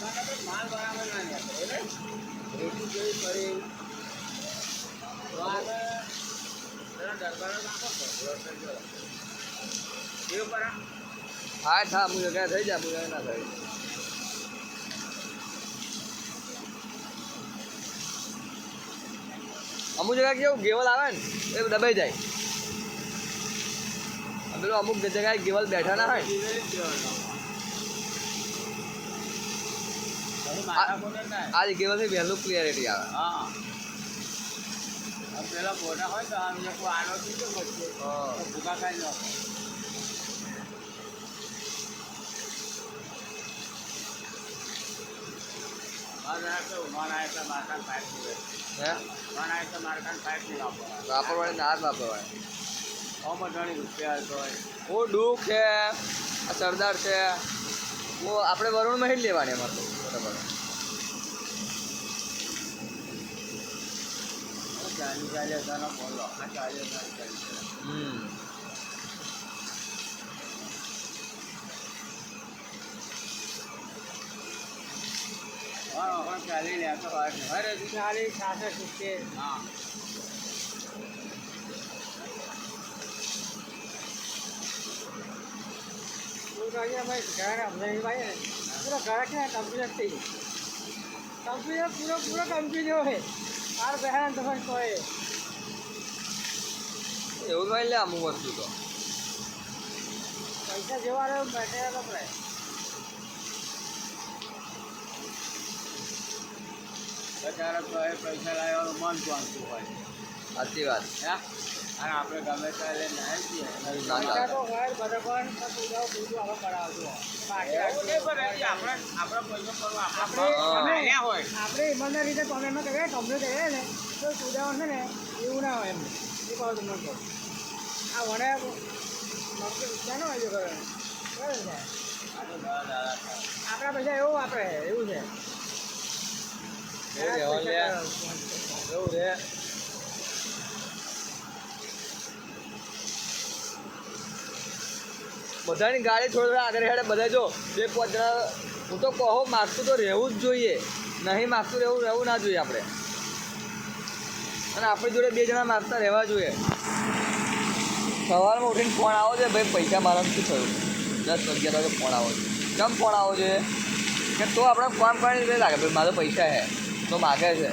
માલ બરાબર ના રેતી જોઈ ફરી તો આગળ દરબાર નાખો એવું પર હા થા મુજબ ક્યાં થઈ જાય મુજબ ના થાય અમુક જગ્યા કેવું ગેવલ આવે ને એ દબાઈ જાય પેલું અમુક જગ્યાએ ગેવલ બેઠા ના હોય આજ ગેવલથી વહેલું ક્લિયરિટી આવે હા પેલા મોટા હોય તો આમ કોઈ આનો દીધો વચ્ચે ભૂકા ખાઈ નાખો વાપરવાની ના જ વાપરવાની હું ડૂક છે આ સરદાર છે હું આપણે વરુણમાં જ લેવાની અમારે તો બરાબર ચાલી લેતો હરે ચાલી સાથે સિત્તેર હા ભાઈ ઘર ભાઈ પૂરો ઘર છે કમ્પ્લીટ થઈ કમ્પ્લીટ પૂરો કમ્પ્લીટ હોય આર બહેન તમે કહે એવું ભાઈ લે અમુક વસ્તુ તો પૈસા જેવા રહ્યો મટીરિયલ આપણે બચારા પૈસા લાવવાનું મન પામતું હોય સાચી વાત હે અને આપણે ગમે ત્યારે નાય છીએ તો હોય બરાબર આપણે ઈમાનદાર રીતે કોમેન્ટમાં કહીએ કમ્પ્લીટ કહીએ ને તો સુધારણ છે ને એવું ના હોય એમ એ કહો તમને કહો આ વણે ક્યાંનો વાંધો કરે આપણા પૈસા એવું વાપરે એવું છે એવું રે બધાની ગાડી થોડી આગળ હેડે બધા જો બે પાંચ જણા હું તો કહો માગતું તો રહેવું જ જોઈએ નહીં માગતું રહેવું ના જોઈએ આપણે અને આપણી જોડે બે જણા માગતા રહેવા જોઈએ સવારમાં ઉઠીને ફોન આવો છે ભાઈ પૈસા મારા શું થયું 10-11 વાગે ફોન આવો છે કેમ ફોન આવો છે કે તો આપણે કામ કરીને લાગે ભાઈ મારા પૈસા હે તો માગે છે